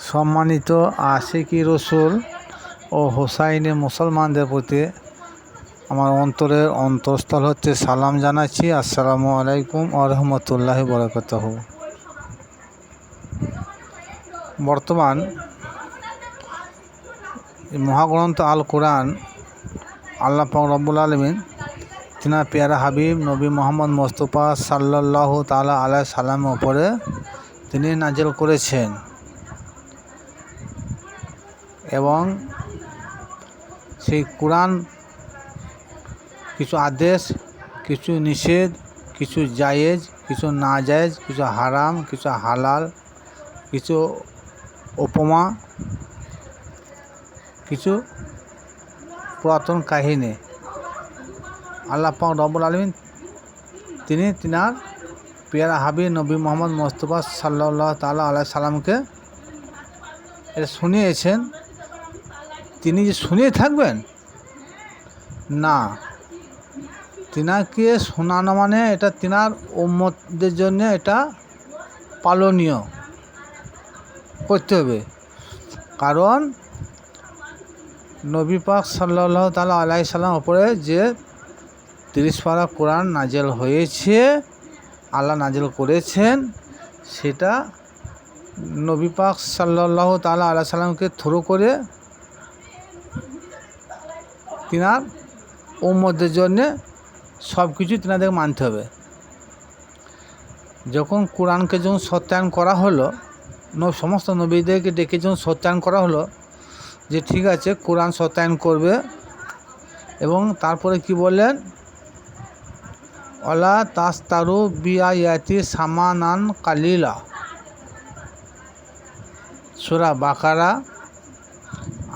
সম্মানিত আশিকি রসুল ও হোসাইনি মুসলমানদের প্রতি আমার অন্তরের অন্তঃস্থল হচ্ছে সালাম জানাচ্ছি। আসসালামু আলাইকুম ওয়া রাহমাতুল্লাহি ওয়া বারাকাতুহু। বর্তমান মহাগ্রন্থ আল কোরআন আল্লাহ পাক রব্বুল আলামিন তিনার পেয়ারা হাবিব নবী মোহাম্মদ মুস্তাফা সাল্লাল্লাহু তাআলা আলাইহি সাল্লামের উপরে তিনি নাজিল করেছেন এবং সেই কোরআন কিছু আদেশ, কিছু নিষেধ, কিছু জায়েজ, কিছু না জায়েজ, কিছু হারাম, কিছু হালাল, কিছু উপমা, কিছু পুরাতন কাহিনী আল্লাহ পাক রব্বুল আলামিন তিনি তিনার পেয়ারা হাবিব নবী মোহাম্মদ মুস্তাফা সাল্লাল্লাহু তাআলা আলাইহি সাল্লামকে এটা শুনিয়েছেন। তিনি যে শুনিয়ে থাকবেন না, তিনাকে শোনানো মানে এটা তিনার উম্মতদের জন্য এটা পালনীয় করতে হবে। কারণ নবী পাক সাল্লাল্লাহু তাআলা আলাইহি সাল্লাম উপরে যে 30 পারা কোরআন নাজিল হয়েছে, আল্লাহ নাজিল করেছেন, সেটা নবী পাক সাল্লাল্লাহু তাআলা আলাইহি সাল্লামকে থ্রু করে তিনার উম্মতদের জন্যে সব কিছু তিনাদের মানতে হবে। যখন কোরআনকে যখন সত্যায়ন করা হলো, সমস্ত নবীদেরকে ডেকে যখন সত্যায়ন করা হলো যে ঠিক আছে কোরআন সত্যায়ন করবে, এবং তারপরে কি বললেন, ওয়ালা তাস্তারু বিআয়াতি সামানান কালিলা, সূরা বাকারা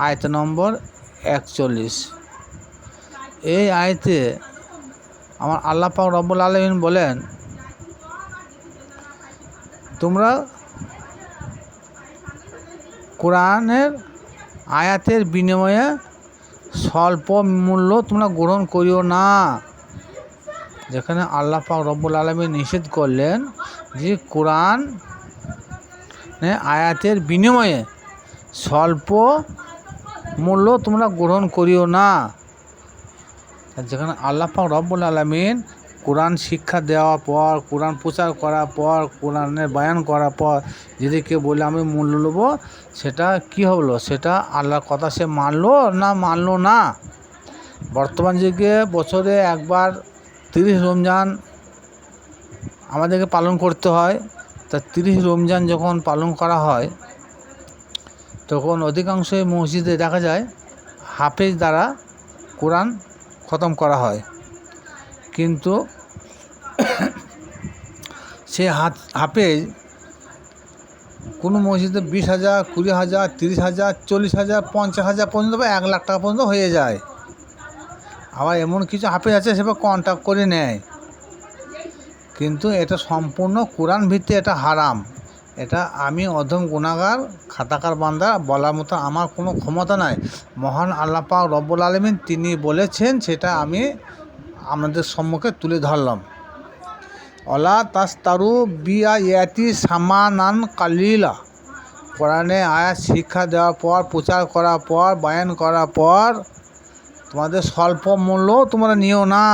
আয়াত নম্বর 41। এই আয়াতে আমার আল্লাহ পাক রব্বুল আলামিন বলেন, তোমরা কোরআনের আয়াতের বিনিময়ে স্বল্প মূল্য তোমরা গ্রহণ করিও না। যেখানে আল্লাহ পাক রব্বুল আলামিন নিষেধ করলেন যে কোরআন আয়াতের বিনিময়ে স্বল্প মূল্য তোমরা গ্রহণ করিও না। যেখানে আল্লাহ পাক রব্বুল আলামিন কোরআন শিক্ষা দেওয়ার পর, কোরআন প্রচার করার পর, কোরআনের বয়ান করার পর যদি কেউ বলে আমি মূল্য নেব, সেটা কি হলো, সেটা আল্লাহর কথা সে মানলো না মানলো না। বর্তমান যুগে বছরে একবার 30 রমজান আমাদেরকে পালন করতে হয়। তা 30 রমজান যখন পালন করা হয় তখন অধিকাংশই মসজিদে দেখা যায় হাফেজ দ্বারা কোরআন খতম করা হয়, কিন্তু সে হাফেজ কোনো মসজিদে 20,000, 20,000, 30,000, 40,000, 50,000 পর্যন্ত বা 1 লাখ টাকা পর্যন্ত হয়ে যায়। আবার এমন কিছু হাফেজ আছে সেভাবে কন্ট্যাক্ট করে নেয়, কিন্তু এটা সম্পূর্ণ কোরআন ভিত্তিক, এটা হারাম। এটা আমি অধম গুনাহগার খাতাকার বান্দা বলার মতো আমার কোনো ক্ষমতা নাই। মহান আল্লাহ পাক রব্বুল আলামিন তিনি বলেছেন, সেটা আমি আপনাদের সম্মুখে তুলে ধরলাম। ওয়ালা তাস্তারু বিআয়াতি সামানান কালিলা, কোরআনে আয়াত শিক্ষা দেওয়ার পর, প্রচার করার পর, বয়ান করার পর তোমাদের স্বল্প মূল্য তোমরা নিও না।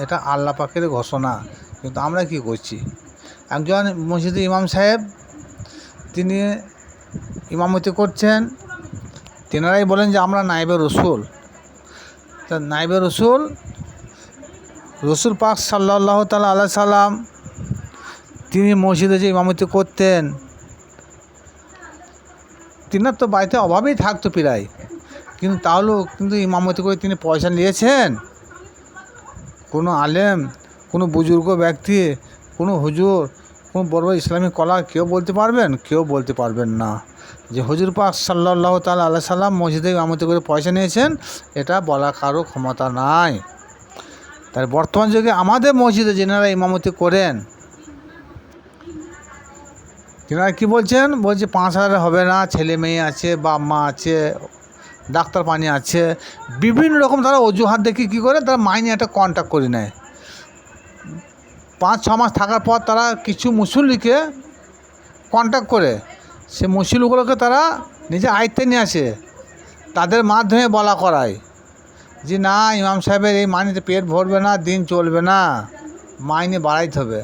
এটা আল্লাহ পাকের ঘোষণা। কিন্তু আমরা কি করছি, একজন মসজিদে ইমাম সাহেব তিনি ইমামতি করছেন, তেনারাই বলেন যে আমরা নায়েবে রসুল। তা নায়েবে রসুল পাক সাল্লাল্লাহু তাআলা আলাইহি সাল্লাম তিনি মসজিদে যে ইমামতি করতেন, তিনার তো বাড়িতে অভাবেই থাকতো প্রায়, কিন্তু তাহলেও কিন্তু ইমামতি করে তিনি পয়সা নিয়েছেন? কোনো আলেম, কোনো বুজুর্গ ব্যক্তি, কোনো হুজুর, কোনো বড় বড় ইসলামিক কলা কেউ বলতে পারবেন? কেউ বলতে পারবেন না যে হুজুর পাক সাল্লাল্লাহু তাআলা আলাইহি সাল্লাম মসজিদে ইমামতি করে পয়সা নিয়েছেন। এটা বলা কারো ক্ষমতা নাই। তাই বর্তমান যুগে আমাদের মসজিদে যেনারা ইমামতি করেন, তেনারা কী বলছেন, বলছে 5,000 হবে না, ছেলে মেয়ে আছে, বাপ মা আছে, ডাক্তার পানি আছে, বিভিন্ন রকম তারা অজুহাত দেখে কী করে তারা মাইনে একটা কন্ট্যাক্ট করে নেয়। 5-6 মাস থাকার পর তারা কিছু মুসল্লিকে কন্ট্যাক্ট করে সে মসজিদগুলোকে তারা নিজে আয়ত্তে নিয়ে আসে, তাদের মাধ্যমে বলা করায় যে না, ইমাম সাহেবের এই মাইনেতে পেট ভরবে না, দিন চলবে না, মাইনে বাড়াইতে হবে।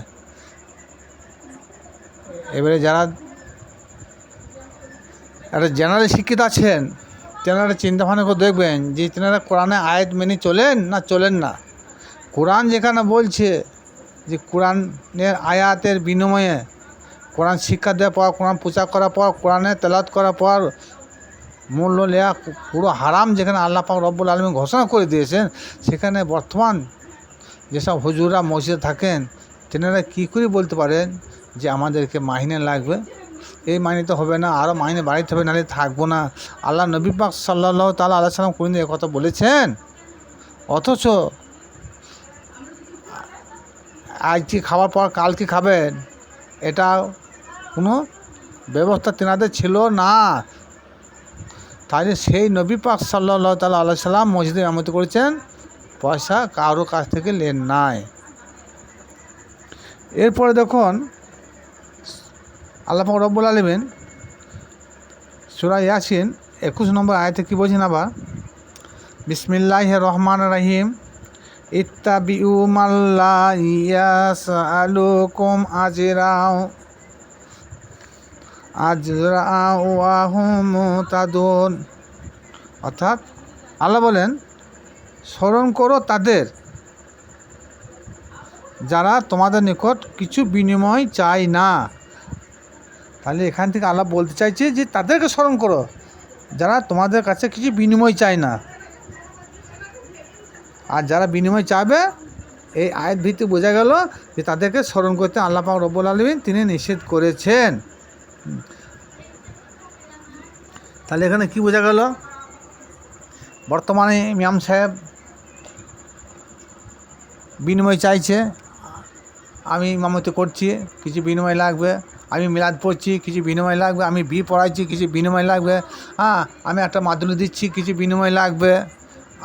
এবারে যারা একটা জেনারেল শিক্ষিত আছেন, তেনারা চিন্তাভাবনা করে দেখবেন যে তেনারা কোরআনের আয়াত মেনে চলেন না চলেন না। কোরআন যেখানে বলছে যে কোরআনের আয়াতের বিনিময়ে কোরআন শিক্ষা দেওয়ার পর, কোরআন প্রচার করার পর, কোরআনের তেলাওয়াত করার পর মূল্য নেওয়া পুরো হারাম, যেখানে আল্লাহ পাক রব্বুল আলামিন ঘোষণা করে দিয়েছেন, সেখানে বর্তমান যেসব হুজুররা মসজিদে থাকেন তেনারা কী করে বলতে পারেন যে আমাদেরকে মাইনে লাগবে, এই মাইনে তো হবে না, আরও মাইনে বাড়াইতে হবে, নাহলে থাকবো না। আল্লাহ নবী পাক সাল্লাল্লাহু তাআলা আলাইহি সাল্লাম কোনদিন এ কথা বলেছেন? অথচ আজকে খাওয়ার পর কালকে খাবেন, এটা কোনো ব্যবস্থা তেনাদের ছিল না। তাহলে সেই নবী পাক সাল্লাল্লাহু তাআলা আলাইহি সাল্লাম মসজিদে ইমামতি করেছেন, পয়সা কারোর কাছ থেকে লেন নাই। এরপরে দেখুন আল্লাহ পাক রব্বুল আলামিন সূরা ইয়াসিন 21 নম্বর আয়াতে কি বলছেন আবার? বিসমিল্লাহির রহমানির রহিম, ইত্তাবিউ মাল্লা ইয়াসআলুকুম আজরা ওয়া হুম মুহতাদুন। অর্থাৎ আল্লাহ বলেন, স্মরণ করো তাদের যারা তোমাদের নিকট কিছু বিনিময় চায় না। তাহলে এখান থেকে আল্লাহ বলতে চাইছে যে তাদেরকে স্মরণ করো যারা তোমাদের কাছে কিছু বিনিময় চায় না। আর যারা বিনিময় চাবে, এই আয়াত ভিত্তিক বোঝা গেল যে তাদেরকে স্মরণ করতে আল্লাহ পাক রব্বুল আলামিন তিনি নিষেধ করেছেন। তাহলে এখানে কি বোঝা গেল? বর্তমানে ইমাম সাহেব বিনিময় চাইছে, আমি ইমামতি করছি, কিছু বিনিময় লাগবে, আমি মিলাদ পড়ছি, কিছু বিনিময় লাগবে, আমি বি পড়াইছি, কিছু বিনিময় লাগবে, আমি একটা মাদুলি দিচ্ছি, কিছু বিনিময় লাগবে।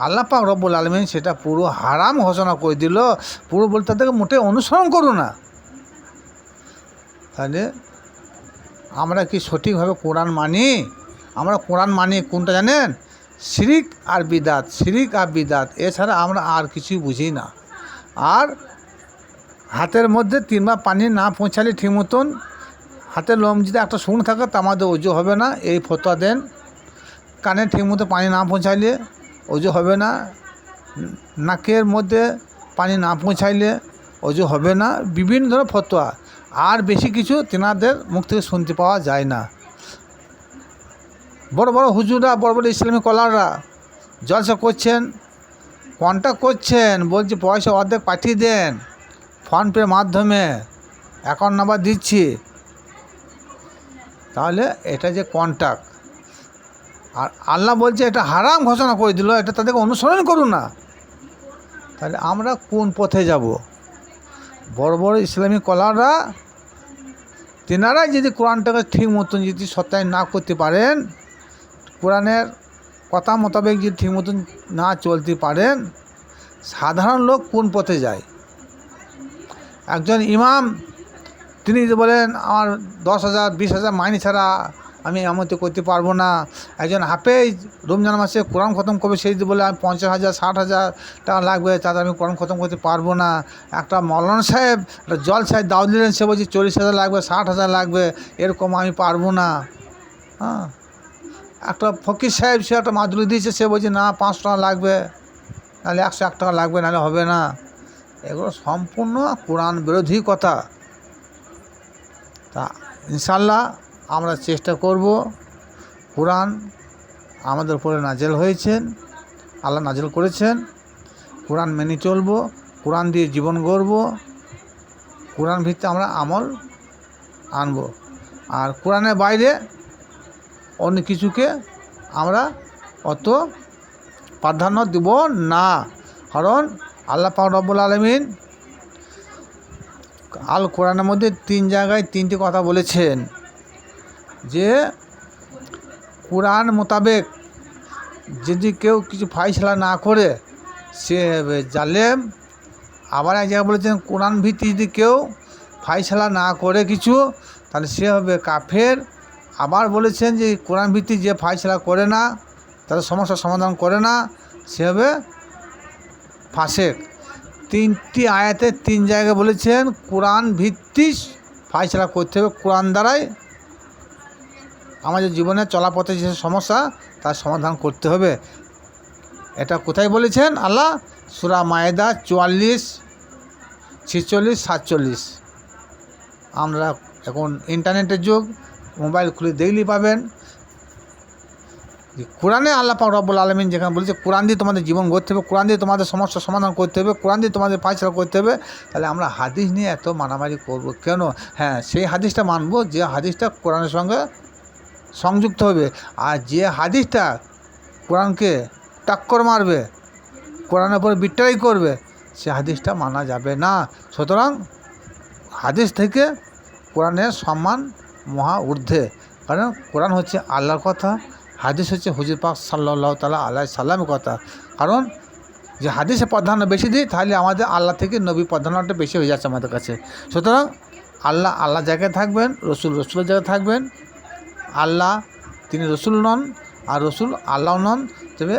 আল্লাহ পাক রব্বুল আলামিন সেটা পুরো হারাম ঘোষণা করে দিল। পুরো বলতে তাদেরকে মোটে অনুসরণ করো না। তাহলে আমরা কি সঠিকভাবে কোরআন মানি? আমরা কোরআন মানি কোনটা জানেন? শিরিক আর বিদাত, শিরিক আর বিদাত, এছাড়া আমরা আর কিছুই বুঝি না। আর হাতের মধ্যে 3 বার পানি না পৌঁছালে ঠিক মতন, হাতের লোম যদি একটা শুকনো থাকে তা আমাদের ওজু হবে না, এই ফতোয়া দেন। কানে ঠিক মতো পানি না পৌঁছাইলে ওজু হবে না, নাকের মধ্যে পানি না পৌঁছাইলে ওজু হবে না, বিভিন্ন ধরনের ফতোয়া। আর বেশি কিছু তেনাদের মুখ থেকে শুনতে পাওয়া যায় না। বড় বড় হুজুররা, বড় বড় ইসলামী কলাররা জলসা করছেন, কন্ট্যাক্ট করছেন, বলছে পয়সা অর্ধেক পাঠিয়ে দেন ফোনপের মাধ্যমে, অ্যাকাউন্ট নাম্বার দিচ্ছি। তাহলে এটা যে কন্ট্যাক্ট, আর আল্লাহ বলছে এটা হারাম ঘোষণা করে দিল, এটা তাদেরকে অনুসরণ করুন না। তাহলে আমরা কোন পথে যাব? বড় বড় ইসলামী কলাররা তেনারাই যদি কোরআনটাকে ঠিক মতন যদি সত্যায়ন না করতে পারেন, কোরআনের কথা মোতাবেক যদি ঠিক মতন না চলতে পারেন, সাধারণ লোক কোন পথে যায়? একজন ইমাম তিনি বলেন আমার 10,000 20,000 মাইনে ছাড়া আমি ইমামতি করতে পারবো না। একজন হাফেজ রমজান মাসে কোরআন খতম করবে, সেই বলে আমি 50,000 60,000 টাকা লাগবে, তাতে আমি কোরআন খতম করতে পারবো না। একটা মৌলানা সাহেব একটা জল সাহেব দাওয়াত দিলেন, সে বলছে 40,000 লাগবে, 60,000 লাগবে, এরকম আমি পারবো না। একটা ফকির সাহেব সে একটা মাদুলি দিয়েছে, সে বলছে না 500 টাকা লাগবে, নাহলে 101 টাকা লাগবে, নাহলে হবে না। এগুলো সম্পূর্ণ কোরআন বিরোধী কথা। তা ইনশাল্লাহ আমরা চেষ্টা করব, কোরআন আমাদের উপরে নাজেল হয়েছেন, আল্লাহ নাজেল করেছেন, কোরআন মেনে চলব, কোরআন দিয়ে জীবন গড়ব, কোরআন ভিত্তিতে আমরা আমল আনব। আর কোরআনের বাইরে অন্য কিছুকে আমরা অত প্রাধান্য দেব না। কারণ আল্লাহ পাক রব্বুল আলামিন আল কোরআনের মধ্যে 3 জায়গায় 3টি কথা বলেছেন যে কোরআন মোতাবেক যদি কেউ কিছু ফাইসলা না করে সে জালেম। আবার এক জায়গায় বলেছেন কোরআন ভিত্তিক যদি কেউ ফাইসলা না করে কিছু, তাহলে সে হবে কাফের। আবার বলেছেন যে কোরআন ভিত্তিক যে ফায়সালা করে না, তাদের সমস্যার সমাধান করে না, সে হবে ফাসেক। 3টি আয়াতে 3 জায়গায় বলেছেন কোরআন ভিত্তিক ফায়সালা করতে হবে, কোরআন দ্বারাই আমাদের জীবনে চলাপথে যে সমস্যা তার সমাধান করতে হবে। এটা কোথায় বলেছেন আল্লাহ? সূরা মায়েদা 44, 46, 47। আমরা এখন ইন্টারনেটের যুগ, মোবাইল খুলে দেখলেই পাবেন যে কোরআনে আল্লাহ পাক রব্বুল আলামিন যেখানে বলেছে কোরআন দিয়ে তোমাদের জীবন গড়তে হবে, কোরআন দিয়ে তোমাদের সমস্যার সমাধান করতে হবে, কোরআন দিয়ে তোমাদের ফায়সালা করতে হবে, তাহলে আমরা হাদিস নিয়ে এত মারামারি করব কেন? হ্যাঁ, সেই হাদিসটা মানব যে হাদিসটা কোরআনের সঙ্গে সংযুক্ত হবে, আর যে হাদিসটা কোরআনকে টাক্কর মারবে, কোরআনের উপরে বিট্রাই করবে, সে হাদিসটা মানা যাবে না। সুতরাং হাদিস থেকে কোরআনের সম্মান মহা ঊর্ধ্বে, কারণ কোরআন হচ্ছে আল্লাহর কথা, হাদিস হচ্ছে হুজুর পাক সাল্লাল্লাহু তাআলা আলাইহি সাল্লামের কথা। কারণ যে হাদিসে প্রাধান্য বেশি দিই, তাহলে আমাদের আল্লাহ থেকে নবী প্রাধান্যটা বেশি হয়ে যাচ্ছে আমাদের কাছে। সুতরাং আল্লাহ জায়গায় থাকবেন, রসুলের জায়গায় থাকবেন। আল্লাহ তিনি রসুল নন, আর রসুল আল্লাহ নন, তবে